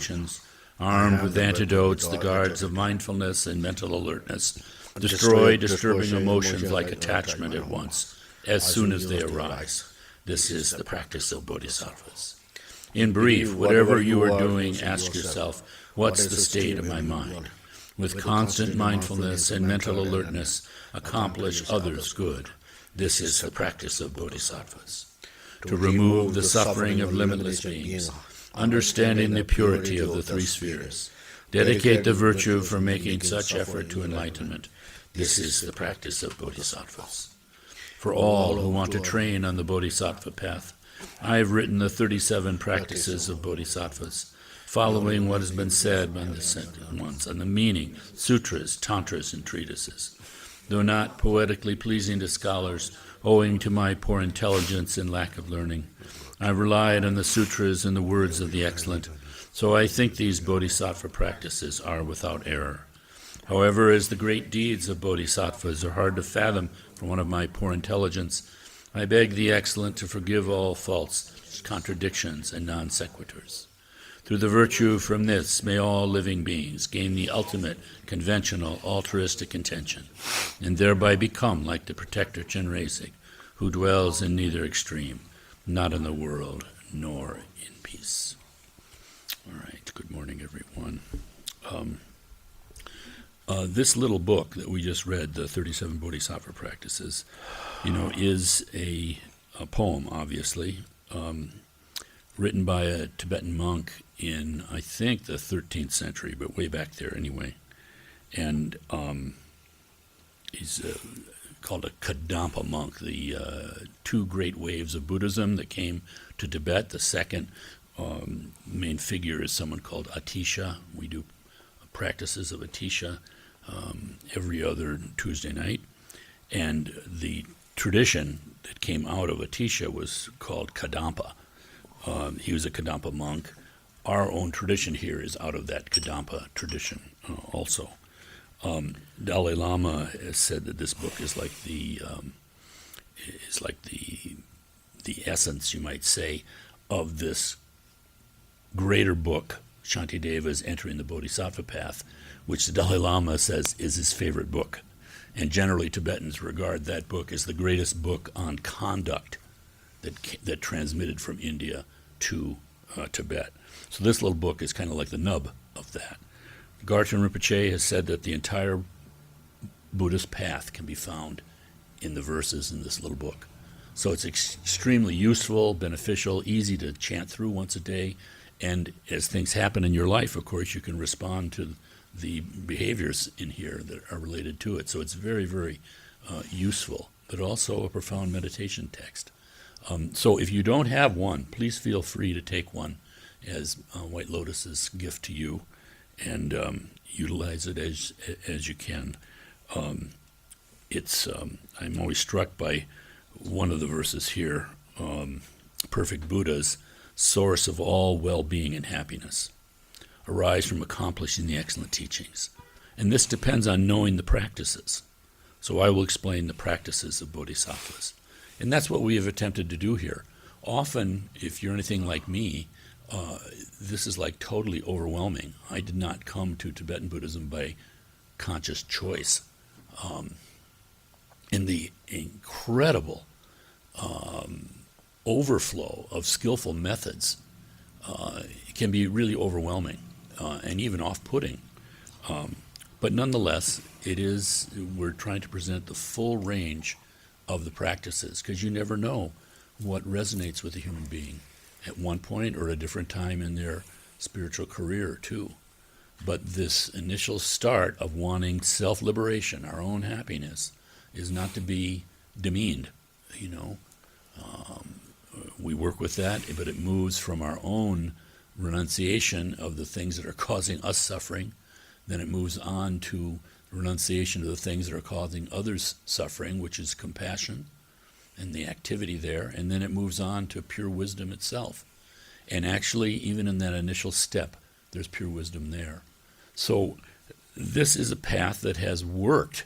contradictions, armed with antidotes, the guards of mindfulness and mental alertness, destroy disturbing emotions like attachment at once, as soon as they arise. This is the practice of bodhisattvas. In brief, whatever you are doing, ask yourself, what's the state of my mind? With constant mindfulness and mental alertness, accomplish others' good. This is the practice of bodhisattvas. To remove the suffering of limitless beings, understanding the purity of the three spheres, dedicate the virtue for making such effort to enlightenment. This is the practice of bodhisattvas. For all who want to train on the bodhisattva path, I have written the 37 practices of bodhisattvas, following what has been said by the sent ones on the meaning, sutras, tantras, and treatises. Though not poetically pleasing to scholars, owing to my poor intelligence and lack of learning, I relied on the sutras and the words of the excellent, so I think these bodhisattva practices are without error. However, as the great deeds of bodhisattvas are hard to fathom for one of my poor intelligence, I beg the excellent to forgive all faults, contradictions, and non sequiturs. Through the virtue from this, may all living beings gain the ultimate, conventional, altruistic intention, and thereby become like the protector Chenrezig, who dwells in neither extreme, not in the world, nor in peace. All right, good morning, everyone. This little book that we just read, the 37 Bodhisattva Practices, is a poem, obviously, written by a Tibetan monk in, I think, the 13th century, but way back there anyway. And he's called a Kadampa monk, the two great waves of Buddhism that came to Tibet. The second main figure is someone called Atisha. We do practices of Atisha every other Tuesday night. And the tradition that came out of Atisha was called Kadampa. He was a Kadampa monk. Our own tradition here is out of that Kadampa tradition also. Dalai Lama has said that this book is like the essence, you might say, of this greater book, Shantideva's Entering the Bodhisattva Path, which the Dalai Lama says is his favorite book. And generally Tibetans regard that book as the greatest book on conduct that transmitted from India to Tibet. So this little book is kind of like the nub of that. Garchen Rinpoche has said that the entire Buddhist path can be found in the verses in this little book. So it's extremely useful, beneficial, easy to chant through once a day, and as things happen in your life, of course, you can respond to the behaviors in here that are related to it. So it's very, very useful, but also a profound meditation text. So if you don't have one, please feel free to take one as White Lotus's gift to you, and utilize it as you can. I'm always struck by one of the verses here, perfect Buddhas, source of all well-being and happiness, arise from accomplishing the excellent teachings. And this depends on knowing the practices. So I will explain the practices of bodhisattvas. And that's what we have attempted to do here. Often, if you're anything like me, this is like totally overwhelming. I did not come to Tibetan Buddhism by conscious choice. In the incredible overflow of skillful methods, it can be really overwhelming and even off-putting. But nonetheless, we're trying to present the full range of the practices, because you never know what resonates with a human being at one point or a different time in their spiritual career too. But this initial start of wanting self-liberation, our own happiness, is not to be demeaned, we work with that, but it moves from our own renunciation of the things that are causing us suffering, then it moves on to renunciation of the things that are causing others suffering, which is compassion and the activity there, and then it moves on to pure wisdom itself. And actually, even in that initial step, there's pure wisdom there. So this is a path that has worked,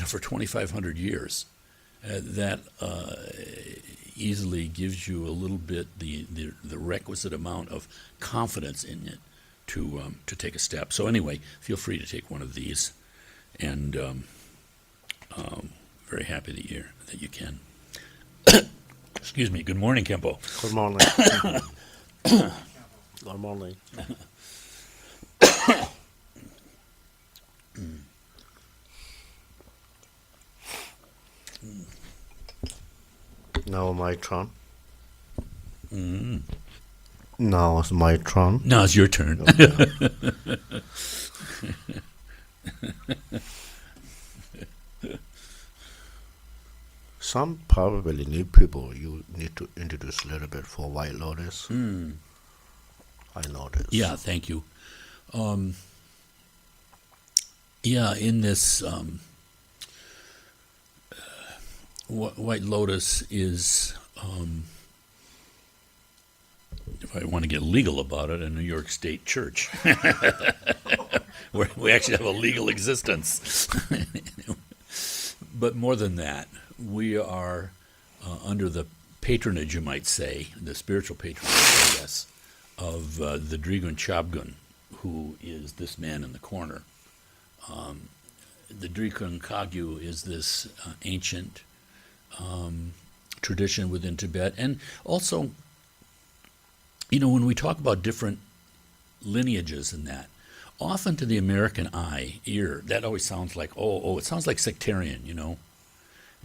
for 2,500 years. That easily gives you a little bit the requisite amount of confidence in it to take a step. So anyway, feel free to take one of these, and very happy that you can. Excuse me. Good morning, Khenpo. Good morning. Good morning. Now my turn. Now it's my turn. Now it's your turn. Some probably new people you need to introduce a little bit for White Lotus. I know this. Yeah, thank you. In this, White Lotus is, if I want to get legal about it, a New York State church. Where we actually have a legal existence. But more than that, we are under the patronage, you might say, the spiritual patronage, I guess, of the Drigun Chabgun, who is this man in the corner. The Drigun Kagyu is this ancient tradition within Tibet. And also, when we talk about different lineages in that, often to the American ear, that always sounds like, it sounds like sectarian,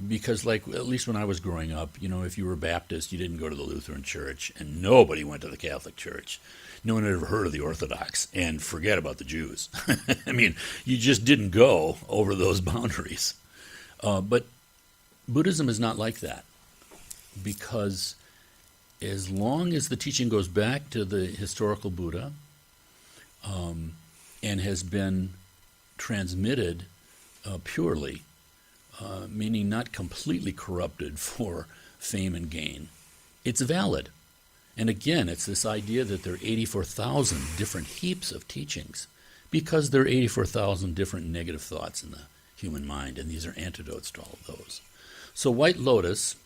Because, at least when I was growing up, if you were Baptist, you didn't go to the Lutheran Church, and nobody went to the Catholic Church. No one had ever heard of the Orthodox, and forget about the Jews. I mean, you just didn't go over those boundaries. But Buddhism is not like that, because as long as the teaching goes back to the historical Buddha, and has been transmitted purely, meaning not completely corrupted for fame and gain, it's valid. And again, it's this idea that there are 84,000 different heaps of teachings, because there are 84,000 different negative thoughts in the human mind, and these are antidotes to all of those. So White Lotus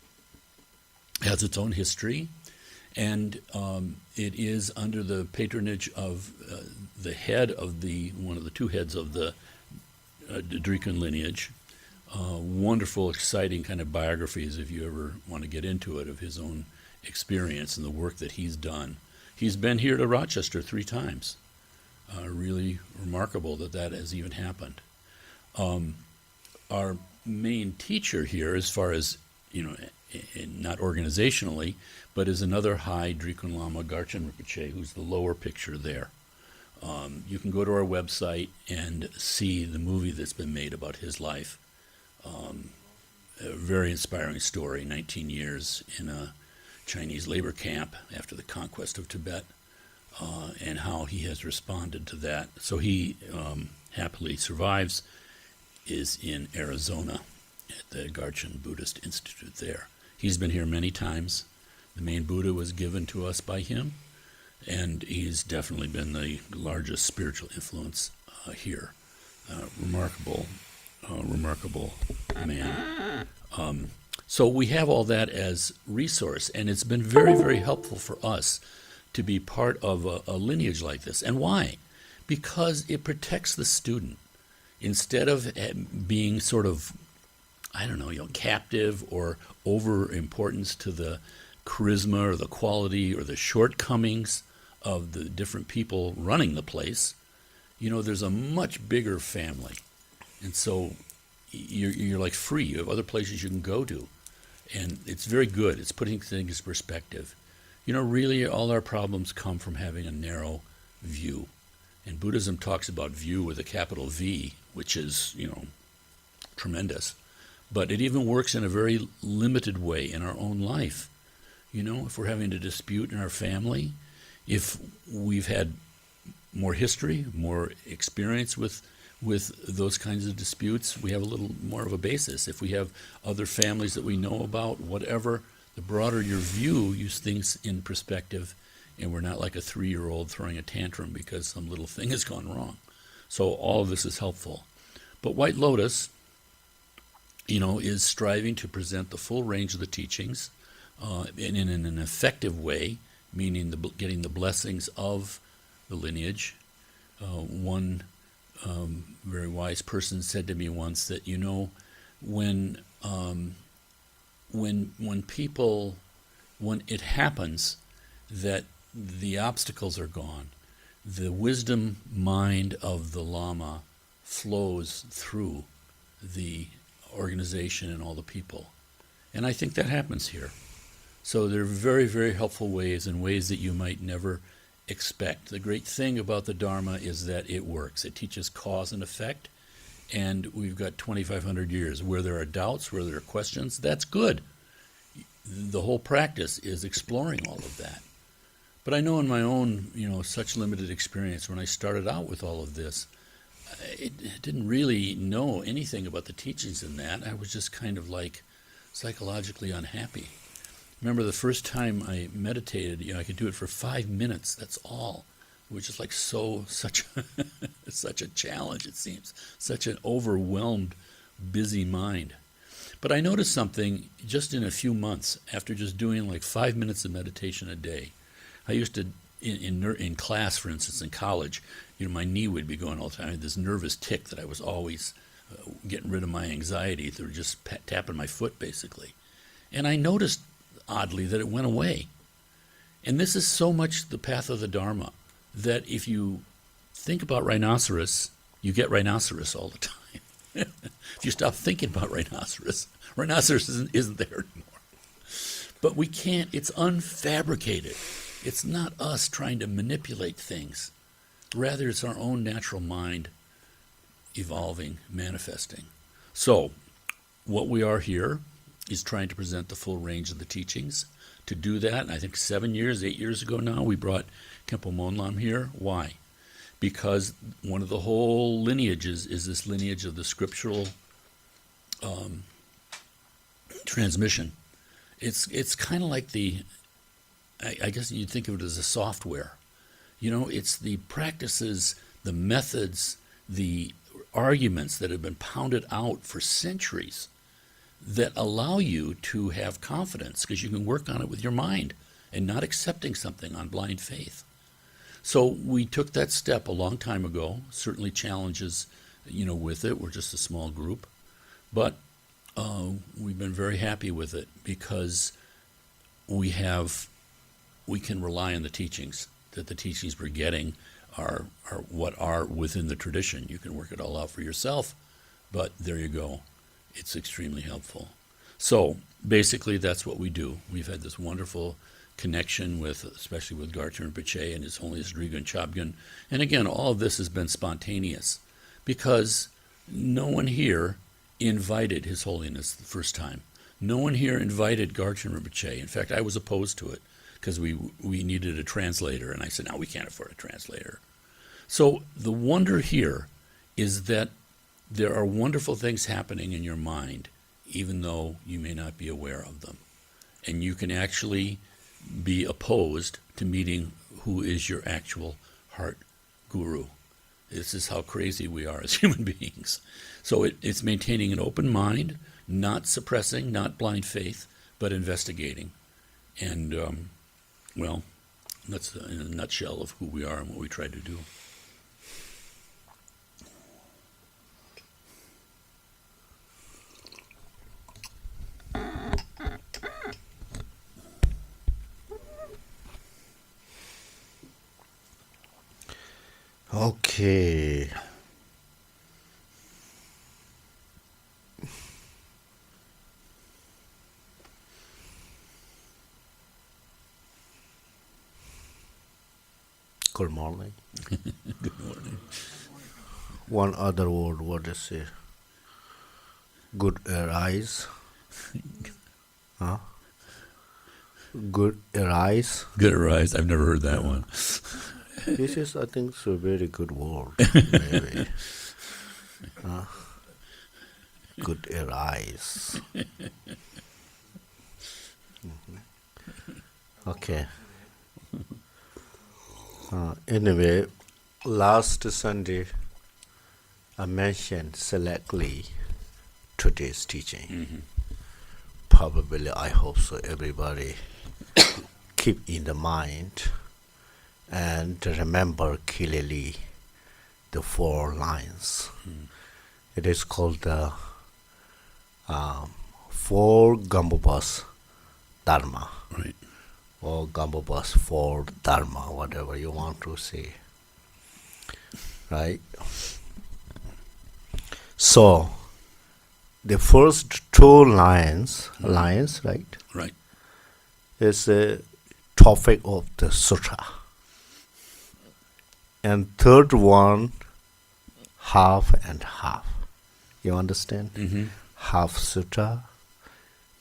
has its own history, and it is under the patronage of the head of one of the two heads of the Drigun lineage. Wonderful, exciting kind of biographies, if you ever want to get into it, of his own experience and the work that he's done. He's been here to Rochester 3 times. Really remarkable that has even happened. Our main teacher here, as far as, not organizationally, but is another high Drigun Lama, Garchen Rinpoche, who's the lower picture there. You can go to our website and see the movie that's been made about his life. A very inspiring story, 19 years in a Chinese labor camp after the conquest of Tibet, and how he has responded to that. So he happily survives, is in Arizona at the Garchen Buddhist Institute there. He's been here many times. The main Buddha was given to us by him, and he's definitely been the largest spiritual influence here. Remarkable man. So we have all that as resource, and it's been very, very helpful for us to be part of a lineage like this. And why? Because it protects the student. Instead of being sort of, captive or over importance to the charisma or the quality or the shortcomings of the different people running the place, there's a much bigger family. And so you're like free. You have other places you can go to. And it's very good. It's putting things in perspective. Really all our problems come from having a narrow view. And Buddhism talks about view with a capital V, which is, tremendous. But it even works in a very limited way in our own life. If we're having a dispute in our family, if we've had more history, more experience with those kinds of disputes, we have a little more of a basis. If we have other families that we know about, whatever, the broader your view, use things in perspective, and we're not like a 3-year-old throwing a tantrum because some little thing has gone wrong. So all of this is helpful. But White Lotus, is striving to present the full range of the teachings in an effective way, meaning getting the blessings of the lineage One very wise person said to me once that, when people, when it happens that the obstacles are gone, the wisdom mind of the Lama flows through the organization and all the people. And I think that happens here. So they're very, very helpful ways, and ways that you might never expect. The great thing about the Dharma is that it works. It teaches cause and effect, and we've got 2,500 years. Where there are doubts, where there are questions, that's good. The whole practice is exploring all of that. But I know in my own, such limited experience, when I started out with all of this, I didn't really know anything about the teachings in that. I was just kind of like psychologically unhappy. Remember the first time I meditated, I could do it for 5 minutes, that's all. It was just like such a challenge, it seems. Such an overwhelmed, busy mind. But I noticed something just in a few months, after just doing like 5 minutes of meditation a day. I used to, in class, for instance, in college, my knee would be going all the time. I had this nervous tic that I was always getting rid of my anxiety through just tapping my foot, basically. And I noticed, oddly, that it went away. And this is so much the path of the Dharma, that if you think about rhinoceros, you get rhinoceros all the time. If you stop thinking about rhinoceros isn't there anymore. But we can't, it's unfabricated. It's not us trying to manipulate things. Rather, it's our own natural mind evolving, manifesting. So, what we are here is trying to present the full range of the teachings. To do that, and I think 8 years ago now, we brought Khenpo Molam here. Why? Because one of the whole lineages is this lineage of the scriptural transmission. It's kind of like I guess you'd think of it as a software. It's the practices, the methods, the arguments that have been pounded out for centuries that allow you to have confidence, because you can work on it with your mind and not accepting something on blind faith. So we took that step a long time ago. Certainly challenges, with it. We're just a small group. But we've been very happy with it, because we can rely on the teachings, that the teachings we're getting are what are within the tradition. You can work it all out for yourself, but there you go. It's extremely helpful. So basically that's what we do. We've had this wonderful connection especially with Garchen Rinpoche and His Holiness Drigun Chobgun. And again, all of this has been spontaneous, because no one here invited His Holiness the first time. No one here invited Garchen Rinpoche. In fact, I was opposed to it, because we needed a translator, and I said, no, we can't afford a translator. So the wonder here is that there are wonderful things happening in your mind, even though you may not be aware of them. And you can actually be opposed to meeting who is your actual heart guru. This is how crazy we are as human beings. So it's maintaining an open mind, not suppressing, not blind faith, but investigating. And, that's in a nutshell of who we are and what we try to do. Okay. Good morning. Good morning. One other word, what is it? Good arise. Huh? Good arise. Good arise. I've never heard that one. This is, I think, a very good word. Maybe. Good arise. Okay. Anyway, last Sunday, I mentioned selectly today's teaching. Mm-hmm. Probably, I hope so, everybody keep in the mind and remember clearly the 4 lines. It is called the 4 Gambobas Dharma, Right. or Gambobas 4 Dharma, whatever you want to say. Right? So, the first 2 lines, right, Right. is a topic of the sutra. And third one, half and half. You understand? Mm-hmm. Half sutra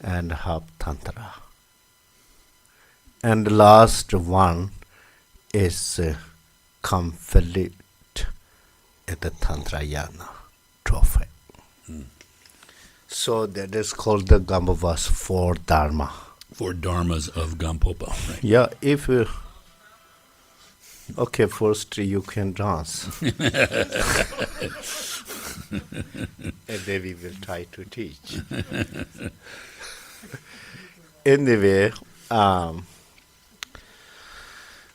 and half tantra. And the last one is complete at the Tantrayana trophy. So that is called the Gambavas 4 Dharma. 4 dharmas of Gampopa. Right. Yeah, if okay, first you can dance. And then we will try to teach. Anyway,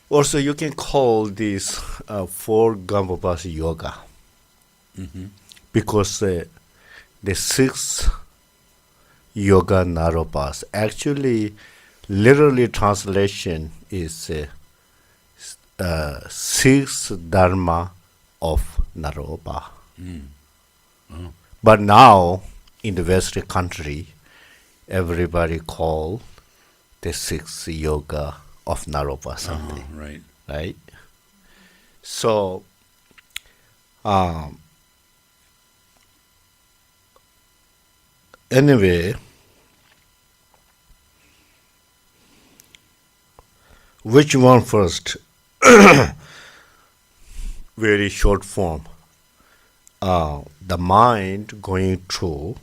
also you can call these 4 Gambavas yoga. Mm-hmm. Because the 6 yoga naropas, actually literally translation is 6 dharma of naropa. Oh. But now in the Western country, everybody call the 6 yoga of naropa something. Right. Right? So anyway, which one first? Very short form. The mind going through,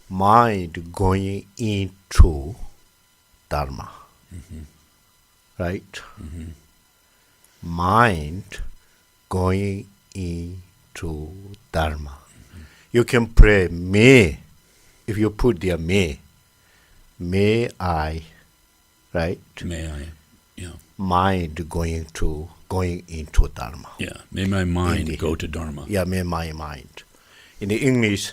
mind going into Dharma. Mm-hmm. Right? Mm-hmm. Mind going into Dharma. You can pray, may, if you put there may I, right? May I? Yeah. Mind going into Dharma. Yeah. May my mind Indeed. go to Dharma. Yeah, may my mind. In the English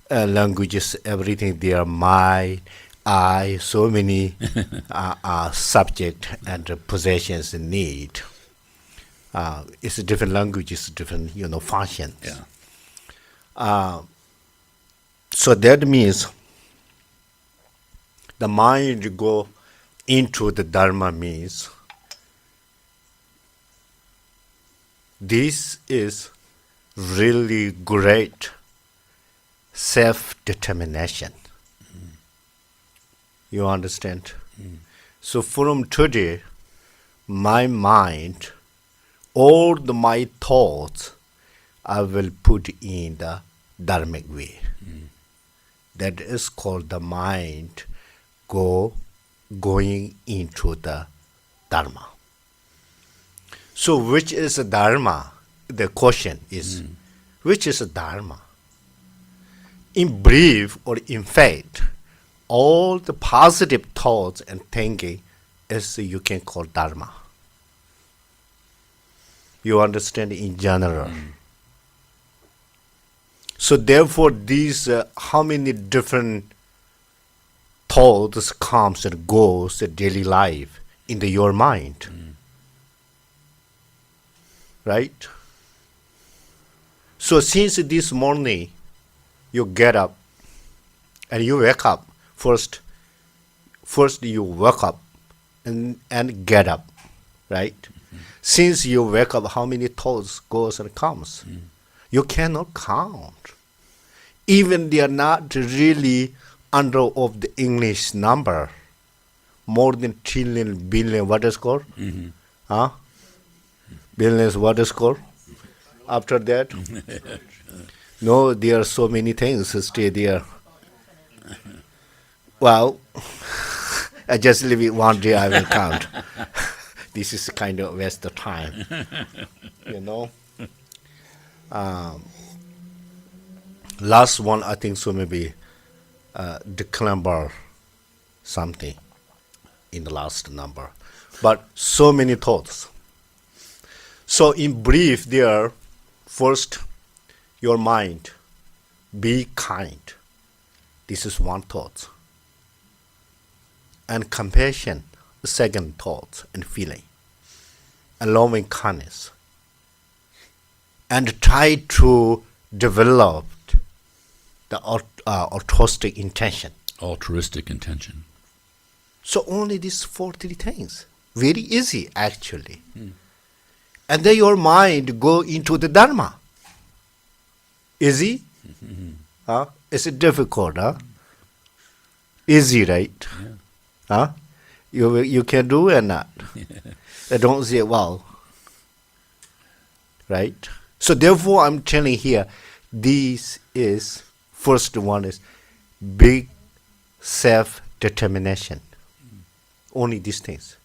languages, everything there, my, I, so many subject and possessions need. It's a different languages, different functions. Yeah. So that means the mind go into the Dharma means this is really great self-determination. You understand? So from today, my mind, all my thoughts, I will put in the dharmic way. That is called the mind going into the Dharma. So which is the Dharma? The question is, which is the Dharma? In brief or in fact, all the positive thoughts and thinking is you can call Dharma. You understand in general. So therefore, these how many different thoughts comes and goes in daily life in your mind, right? So since this morning you get up and you wake up, first you wake up and get up, right? Since you wake up, how many thoughts goes and comes? You cannot count. Even they are not really under of the English number, more than trillion, billion, what is called? Huh? Billions, what is called? After that? No, there are so many things stay there. Well, I just leave it one day, I will count. This is kind of waste of time, Last one, I think so, maybe december something in the last number. But so many thoughts. So in brief there, first, your mind, be kind. This is one thought. And compassion, second thought and feeling. And loving kindness. And try to develop the altruistic intention. Altruistic intention. So only these three things. Very easy actually. And then your mind go into the Dharma. Easy? Huh? Is it difficult? Huh? Easy, right? Yeah. Huh? You can do or not? I don't say, well. Right? So therefore I'm telling here, this is, first one is big self-determination. Only these things.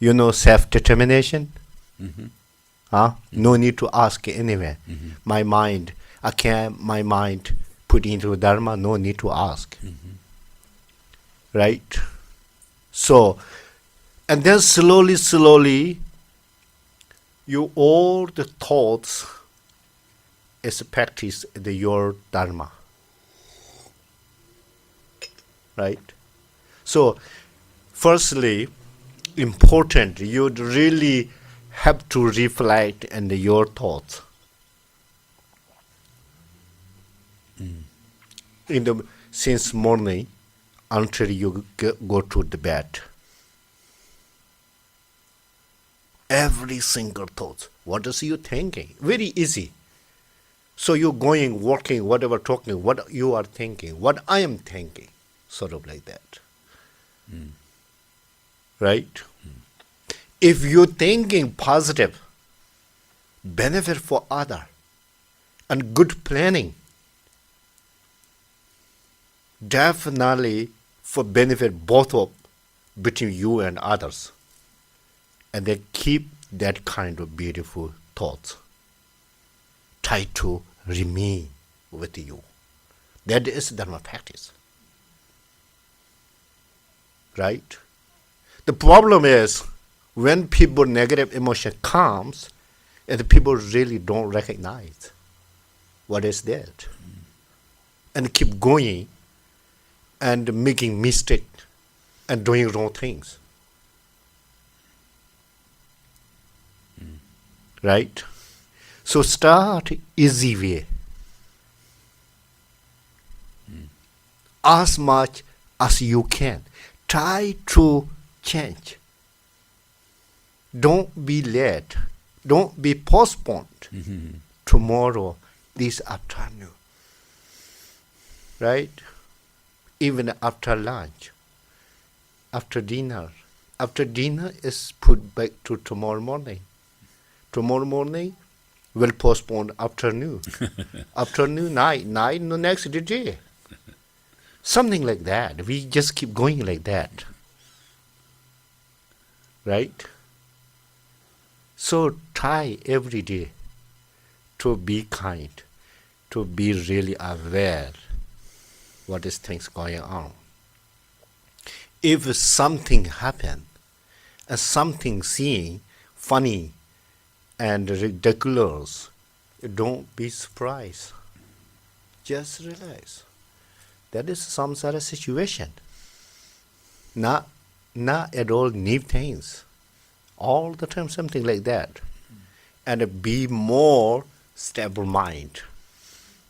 You know self-determination? Huh? No need to ask anywhere. My mind put into Dharma, no need to ask. Right? So, and then slowly, all the thoughts is practice your Dharma. Right? So, firstly, important, you'd really have to reflect on your thoughts. Since morning until you go to the bed. Every single thought. What is you thinking? Very easy. So you're going, working, whatever, talking, what you are thinking, what I am thinking. Sort of like that. Right? If you're thinking positive, benefit for other, and good planning, definitely for benefit both of between you and others. And then keep that kind of beautiful thoughts. Try to remain with you. That is Dharma practice. Right? The problem is when people negative emotion comes, and the people really don't recognize what is that, and keep going and making mistake and doing wrong things. Right? So start easy way. As much as you can. Try to change. Don't be late. Don't be postponed. Tomorrow, this afternoon. Right? Even after lunch. After dinner. After dinner is put back to tomorrow morning. Tomorrow morning will postpone afternoon. Afternoon, night the next day. Something like that. We just keep going like that. Right? So try every day to be kind, to be really aware what is things going on. If something happen, and something seeing funny and ridiculous, don't be surprised. Just relax. That is samsara situation. Not at all new things. All the time something like that. And be more stable mind.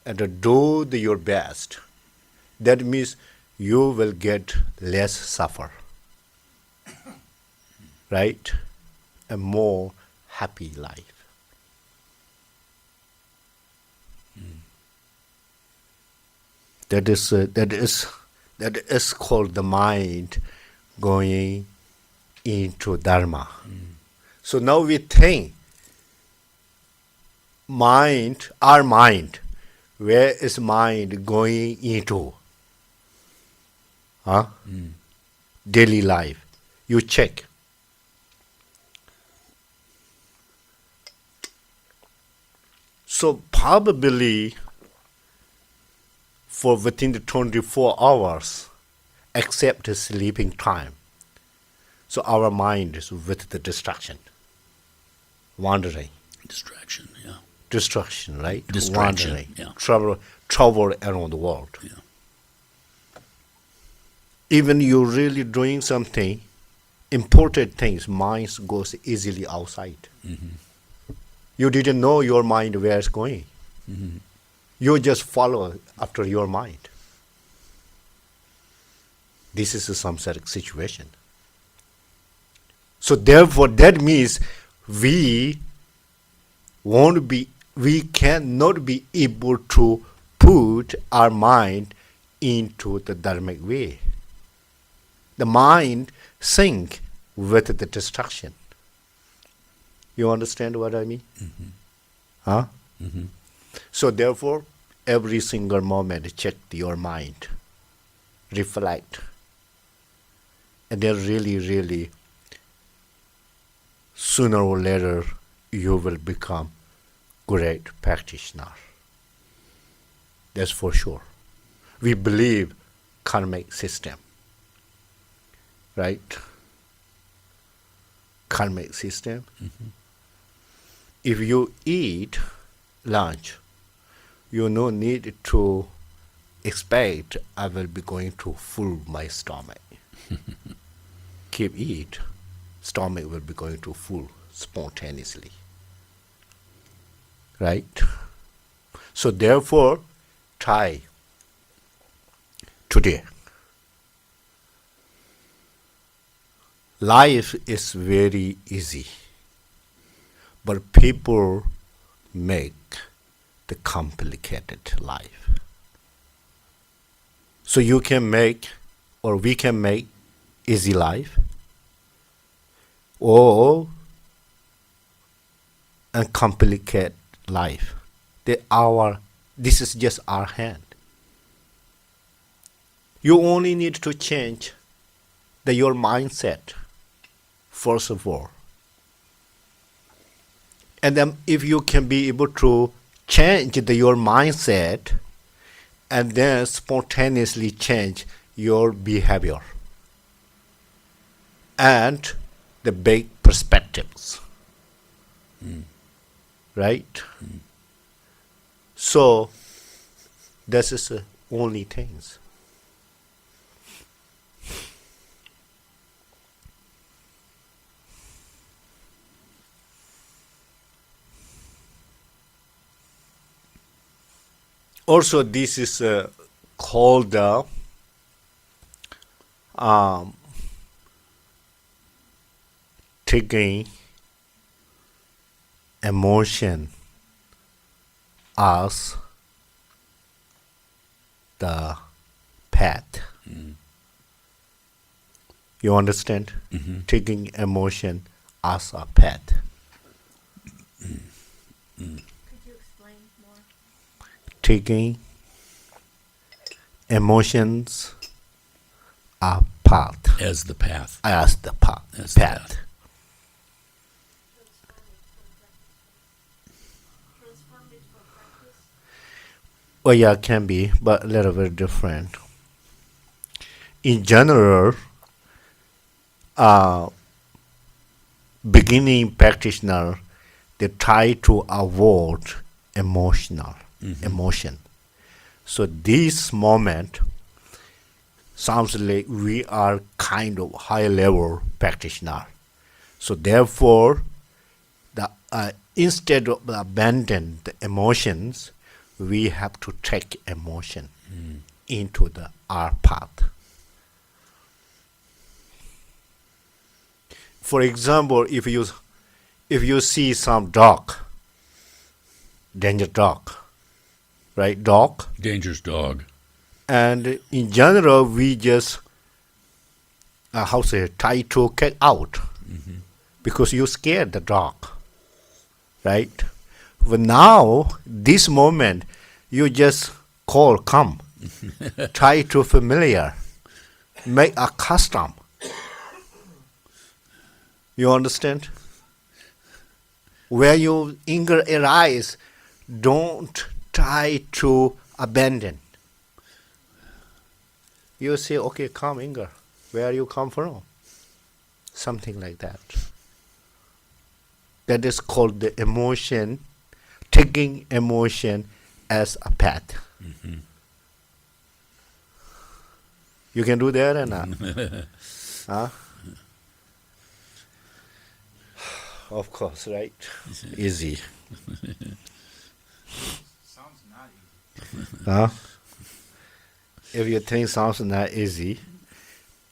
And do your best. That means you will get less suffer. Right? A more happy life. That is called the mind going into Dharma. So now we think, our mind, where is mind going into? Daily life. You check. So probably for within the 24 hours, except the sleeping time. So our mind is with the distraction. wandering, Distraction, yeah. distraction, right? Distraction, Wandering, yeah. travel around the world. Yeah. Even you're really doing something, important things, mind goes easily outside. You didn't know your mind where it's going. You just follow after your mind. This is some sort of situation. So therefore, that means we cannot be able to put our mind into the dharmic way. The mind sync with the distraction. You understand what I mean? Huh? So therefore, every single moment, check your mind, reflect, and then really, sooner or later, you will become great practitioner. That's for sure. We believe karmic system, right? Karmic system. If you eat lunch, you no need to expect I will be going to fill my stomach. Keep eat, stomach will be going to full spontaneously. Right? So therefore, try today. Life is very easy, but people make the complicated life. So you can make, or we can make, easy life, or a complicated life. This is just our hand. You only need to change your mindset, first of all. And then if you can be able to change your mindset and then spontaneously change your behavior and the big perspectives. Right? So, this is the only things. Also, this is called taking emotion as the path. You understand? Taking emotion as a path. Could you explain more? Taking emotions a path. As the path. As the path. As the path. Transform it for practice? Well, yeah, can be, but a little bit different. In general, beginning practitioner, they try to avoid emotion. So this moment sounds like we are kind of high level practitioner. So therefore, instead of abandon the emotions, we have to take emotion into our path. For example, if you see some dog, danger dog, right? Dog. Dangerous dog. And in general, we just, try to get out because you scared the dog, right? But now, this moment, you just call, come, try to familiar, make a custom. You understand? Where your anger arises, don't try to abandon. You say, okay, come, anger. Where you come from? Something like that. That is called the emotion, taking emotion as a pet. You can do that or not? Huh? Of course, right? Easy. Sounds not easy. Huh? If you think sounds not easy,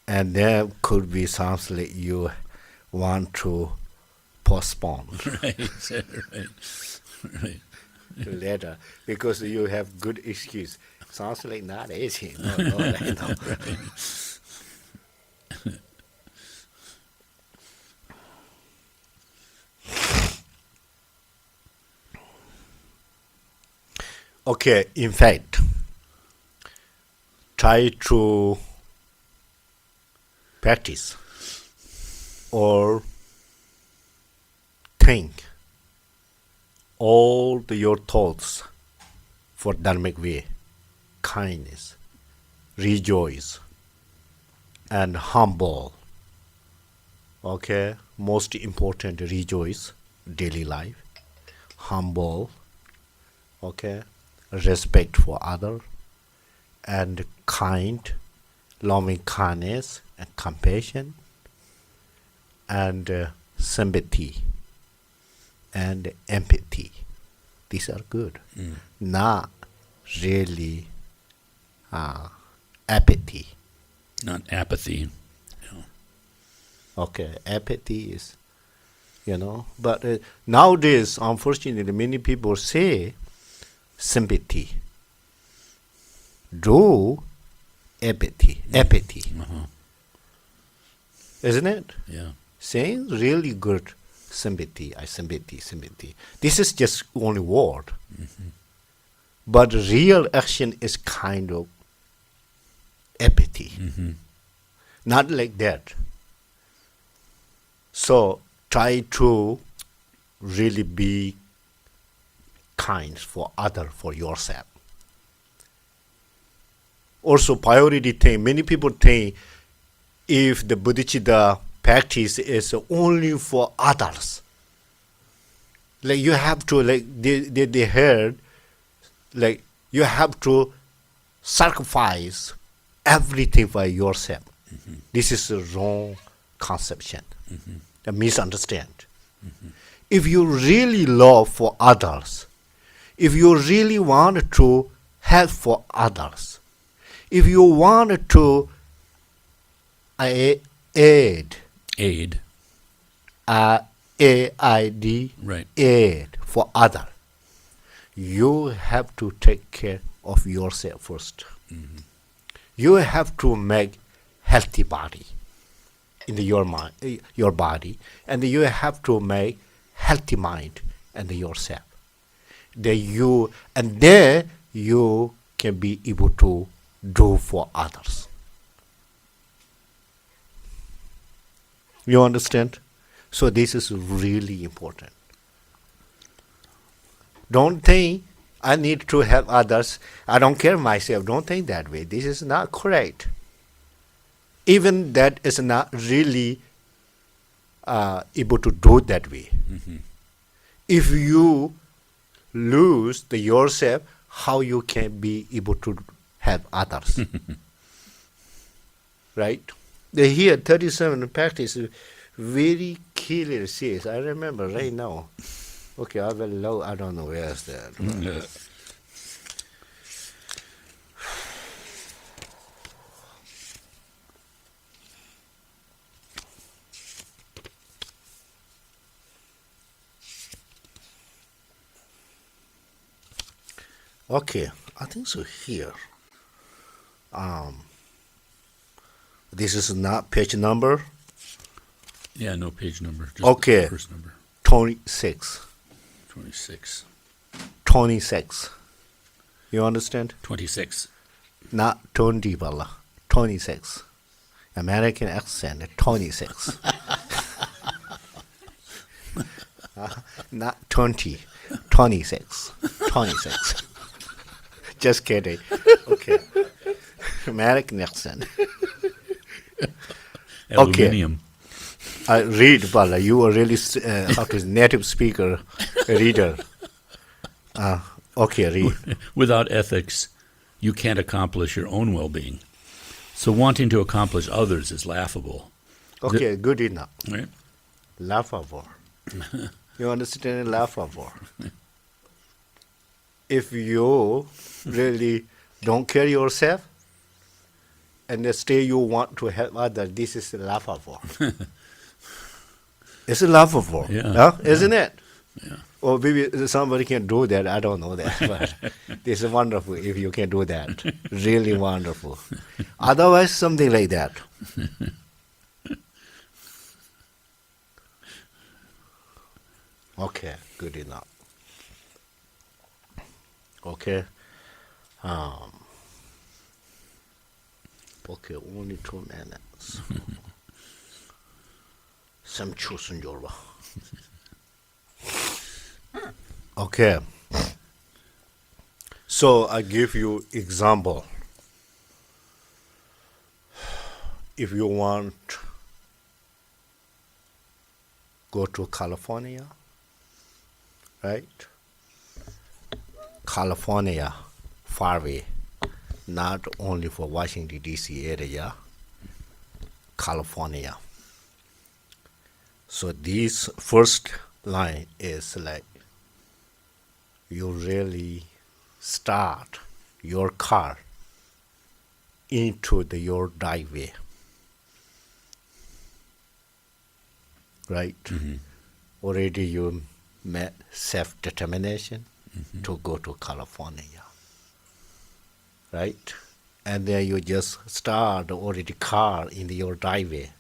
and there could be sounds like you want to postpone Right, right. later because you have good excuse. Sounds like not easy. No, right, no. Okay, in fact, try to practice or think all your thoughts for dharmic way, kindness, rejoice, and humble. Okay, most important, rejoice, daily life, humble, okay, respect for other, and kind, loving kindness and compassion, and sympathy and empathy. These are good. Not really apathy. Not apathy. Okay, apathy is, but nowadays, unfortunately, many people say sympathy. Do apathy. Isn't it? Yeah. Saying really good sympathy. Sympathy. This is just only word. But real action is kind of apathy. Not like that. So try to really be kind for other, for yourself. Also, priority thing. Many people think if the bodhicitta practice is only for others, like you have to, like they heard, like you have to sacrifice everything for yourself. This is a wrong conception, a misunderstand. If you really love for others, if you really want to help for others, if you want to aid, Aid. A-I-D, Right. aid for other, you have to take care of yourself first. You have to make healthy body in your mind, your body, and you have to make healthy mind and yourself. Then you can be able to do for others. You understand? So this is really important. Don't think I need to help others. I don't care myself. Don't think that way. This is not correct. Even that is not really able to do that way. If you lose yourself, how you can be able to help others? Right? Here, 37 practice very clearly says. I remember right now. Okay, I don't know where is that. Okay, I think so here. This is not page number. Yeah, no page number. Just Okay. The first number. 26. 26. 26. You understand? 26. Not 20, Bala. 26. American accent, 26. Not 20. 26. 26. Just kidding. Okay. American accent. Aluminium. read, but you are really native speaker, reader. Okay, read. Without ethics, you can't accomplish your own well-being. So wanting to accomplish others is laughable. Okay, good enough. Right? Laughable. You understand? Laughable. If you really don't care yourself and still you want to help others, this is laughable. It's laughable, Yeah. isn't it? Yeah. Or maybe somebody can do that. I don't know that, but this is wonderful if you can do that. Really wonderful. Otherwise, something like that. Okay, good enough. Okay. Okay, only 2 minutes. Some chosen Jorba. Okay. So I give you example. If you want go to California, right? California, far away, not only for Washington D.C. area, California. So this first line is like you really start your car into your driveway, right? Already you met self-determination to go to California, right? And then you just start already car in your driveway.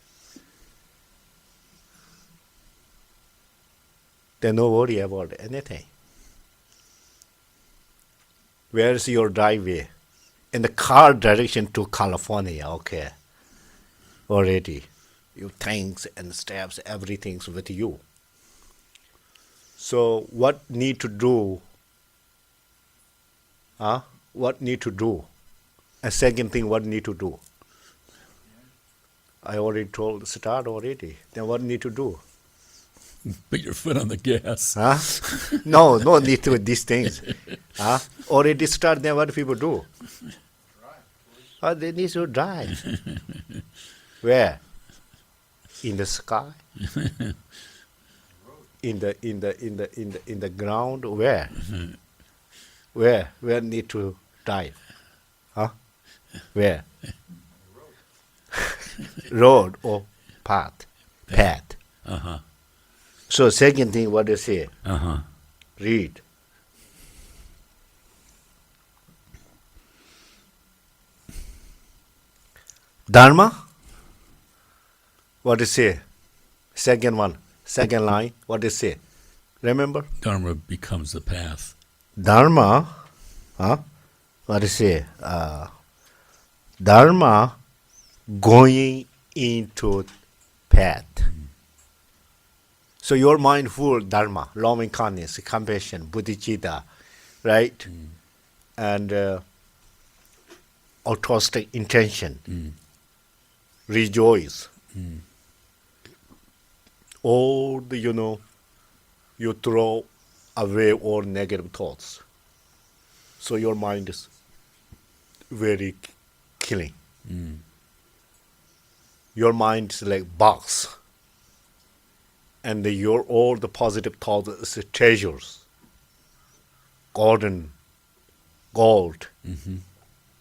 Then no worry about anything. Where's your driveway? In the car direction to California, okay. Already. Your things and steps, everything's with you. So what need to do? What need to do? A second thing, what need to do? I already told, start already. Then what need to do? Put your foot on the gas. No need to these things. Already start, then what people do? They need to drive. Where? In the sky? In the ground? Where? Where need to drive? Where? Road or path? Path. So second thing, what they say? Read. Dharma? What they say? Second one, second line, what they say? Remember? Dharma becomes the path. Dharma, what they say? Dharma going into path. So your mind full dharma, loving kindness, compassion, bodhicitta, right? And altruistic intention, rejoice. All the, you throw away all negative thoughts. So your mind is very killing. Your mind is like box. And your all the positive thoughts is treasures. Golden, gold.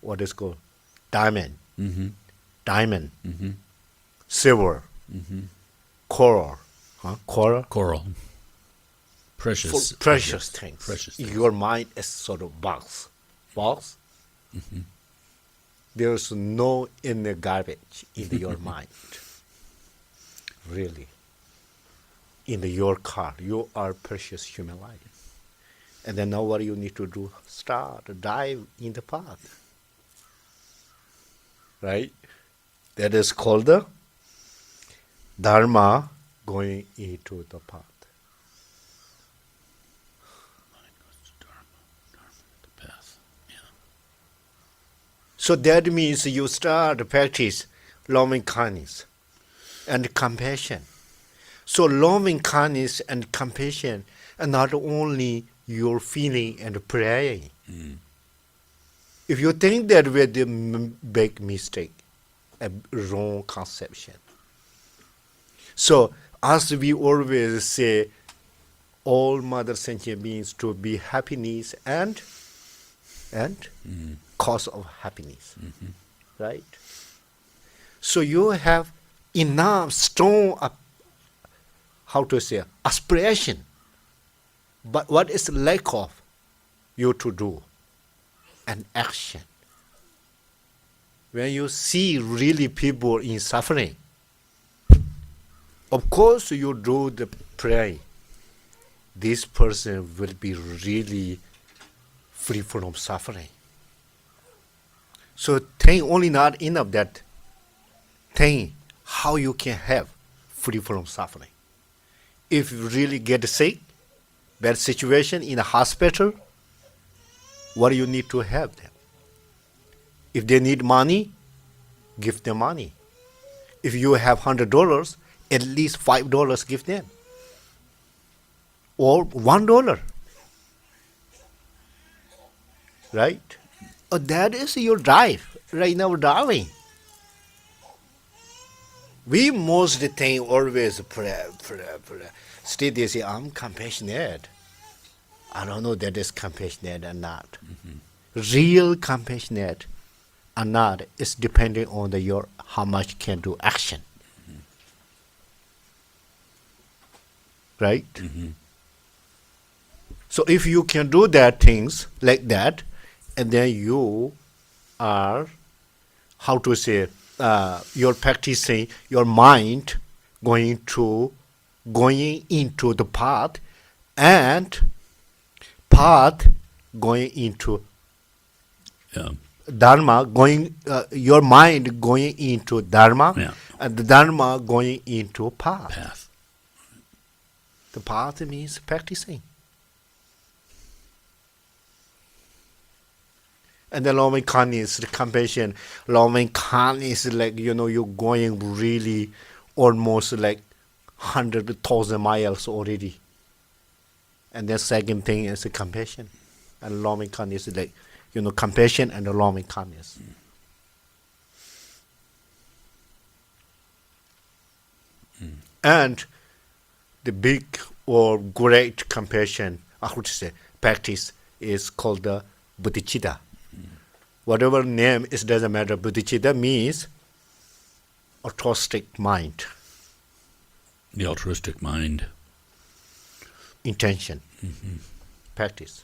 What is called? Diamond. Diamond. Silver. Coral. Coral? Coral. Precious. Precious things. Precious things. Your mind is sort of box. Box? There's no inner garbage in your mind. Really. In your car, you are precious human life. And then now what you need to do? Start, dive in the path. Right? That is called the Dharma going into the path. The path. Yeah. So that means you start to practice loving kindness and compassion So loving kindness and compassion are not only your feeling and praying. If you think that we're the big mistake, a wrong conception. So as we always say, all mother sentient beings to be happiness and cause of happiness, right? So you have enough strong, aspiration. But what is lack of you to do? An action. When you see really people in suffering, of course you do the prayer. This person will be really free from suffering. So think only not enough that think how you can have free from suffering. If you really get sick, bad situation in a hospital, what do you need to help them? If they need money, give them money. If you have $100, at least $5 give them. Or $1. Right? Oh, that is your drive. Right now, driving. We most think always pray. Still they say, I'm compassionate. I don't know that is compassionate or not. Real compassionate or not is depending on your how much can do action. Right? So if you can do that things like that, and then you are, you're practicing your mind going into the path, and path going into Dharma, your mind going into Dharma, and the Dharma going into path. The path means practicing. And the loving kindness, the compassion, loving kindness, like, you're going really almost like 100,000 miles already. And the second thing is the compassion. And loving kindness is like, compassion and the loving kindness. And the big or great compassion, practice is called the bodhicitta. Whatever name, it doesn't matter. Bodhicitta means altruistic mind. The altruistic mind. Intention. Practice.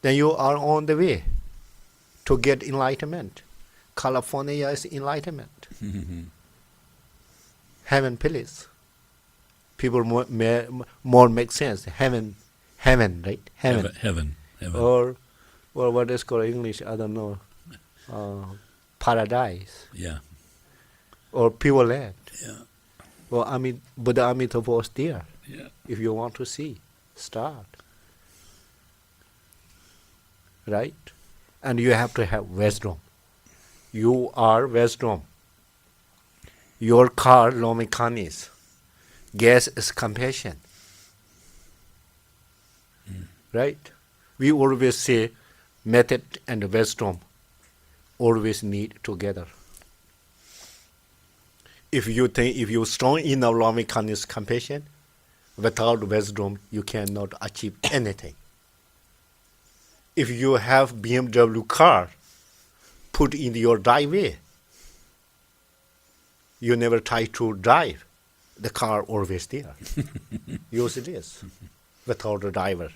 Then you are on the way to get enlightenment. California is enlightenment. Heaven, please. People more make sense. Heaven, right? Heaven. Or what is called in English? I don't know. Paradise. Yeah. Or pure land. Yeah. Well, Buddha Amitabha was there. Yeah. If you want to see, start. Right? And you have to have wisdom. You are wisdom. Your car, loving kindness. Gas is compassion. Right? We always say method and wisdom always need together. If you're strong in our loving kindness, compassion, without wisdom, you cannot achieve anything. If you have BMW car put in your driveway, you never try to drive. The car always there. Use this without a driver.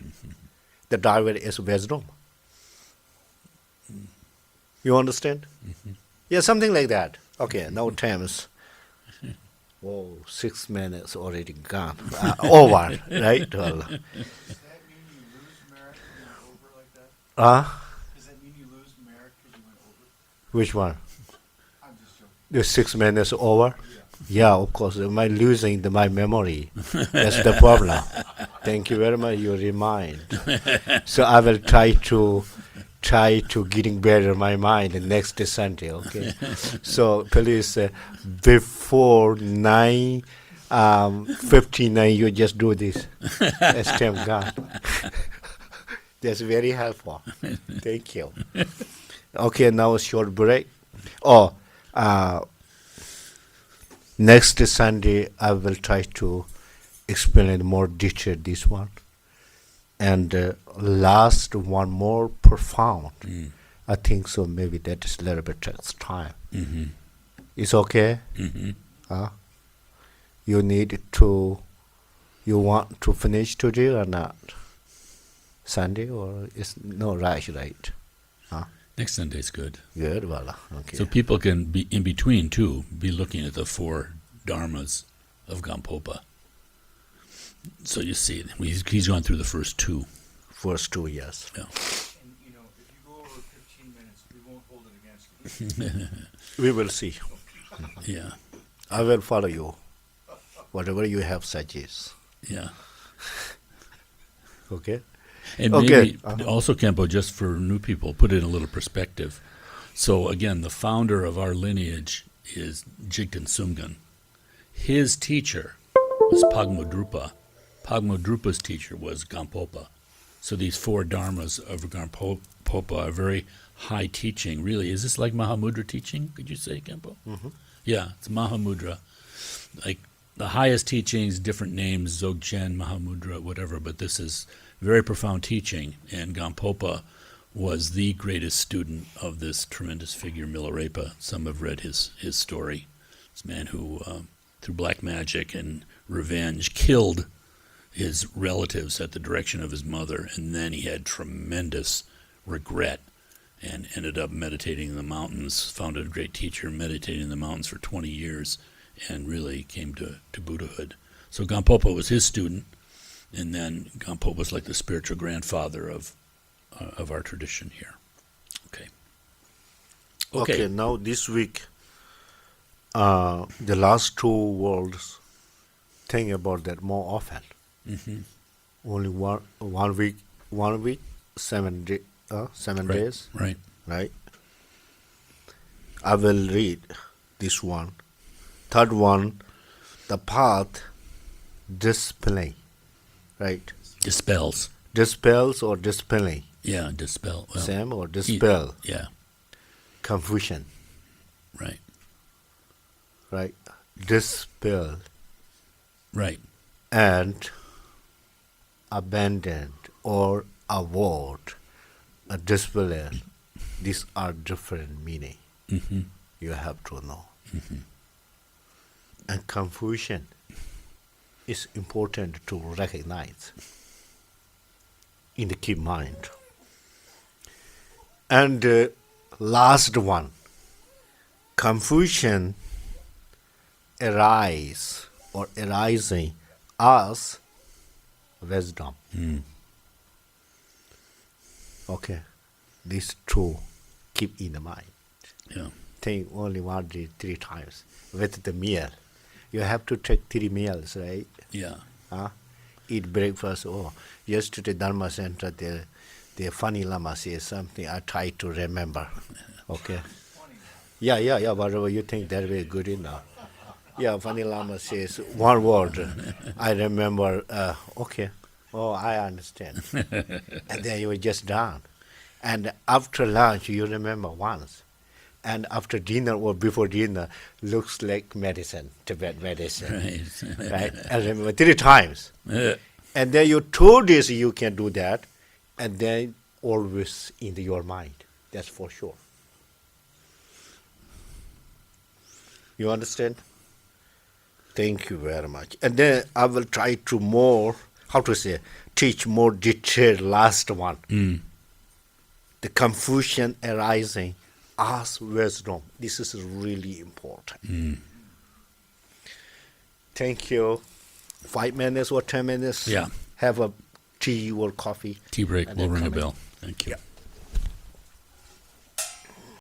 The driver is wisdom. You understand? Yeah, something like that. Okay, now times. Whoa, 6 minutes already gone. Over, right? Well, Does that mean you lose merit because you went over like that? Does that mean you lose merit because you went over? which one? I'm just joking. The 6 minutes over? Yeah, of course. Am I losing my memory? That's the problem. Thank you very much. You remind. So I will try to getting better my mind next Sunday. Okay. So please before 9 59, you just do this. Stem God. That's very helpful. Thank you. Okay, now a short break. Oh, next Sunday I will try to explain in more detail this one. And last one more profound. I think so. Maybe that is a little bit takes time. It's okay. You need to. You want to finish today or not? Sunday or is no right? Next Sunday's good. Good, voila. Okay. So people can be in between too, be looking at the 4 dharmas of Gampopa. So you see, he's gone through the first 2. First 2 years. Yeah. And, you know, if you go over 15 minutes, we won't hold it against you. We will see. Yeah. I will follow you. Whatever you have suggest. Yeah. Okay. And Okay. maybe also, Khenpo, just for new people, put it in a little perspective. So again, the founder of our lineage is Jigten Sumgan. His teacher was Pagmodrupa. Pagmodrupa's teacher was Gampopa. So these 4 dharmas of Gampopa are very high teaching. Really, is this like Mahamudra teaching? Could you say, Khenpo? Yeah, it's Mahamudra. Like the highest teachings, different names, Dzogchen, Mahamudra, whatever. But this is very profound teaching, and Gampopa was the greatest student of this tremendous figure, Milarepa. Some have read his story. This man who, through black magic and revenge, killed his relatives at the direction of his mother, and then he had tremendous regret and ended up meditating in the mountains, found a great teacher, meditating in the mountains for 20 years, and really came to Buddhahood. So Gampopa was his student, and then Gampopa was like the spiritual grandfather of our tradition here. Okay. Now this week, the last 2 worlds, think about that more often. Only one week, 7 days, Right. right? I will read this one. Third one, the path display, right? Dispels. Dispels or display, Yeah, dispel. Well, same or dispel yeah, confusion, right. right? Dispel Right. and abandon or avoid a dispel. These are different meaning. You have to know. And confusion is important to recognize in the keep mind. And last one, confusion arising as wisdom. Okay, these 2 keep in the mind. Yeah. Think only 1 day 3 times with the meal. You have to take 3 meals, right? Yeah. Eat breakfast. Oh, yesterday Dharma Center, the funny Lama says something. I try to remember. Okay. Yeah. Whatever you think that way good enough. Yeah, funny Lama says 1 word. I remember. Okay. Oh, I understand. And then you were just done. And after lunch, you remember once. And after dinner or before dinner, looks like medicine, Tibet medicine. Right. Right? I remember 3 times. And then you 2 days you can do that, and then always in your mind. That's for sure. You understand? Thank you very much. And then I will try to more, teach more detailed last one. The confusion arising as wisdom. This is really important. Thank you. 5 minutes or 10 minutes. Yeah. Have a tea or coffee. Tea break. And We'll then ring a come in. bell. Thank you. Yeah.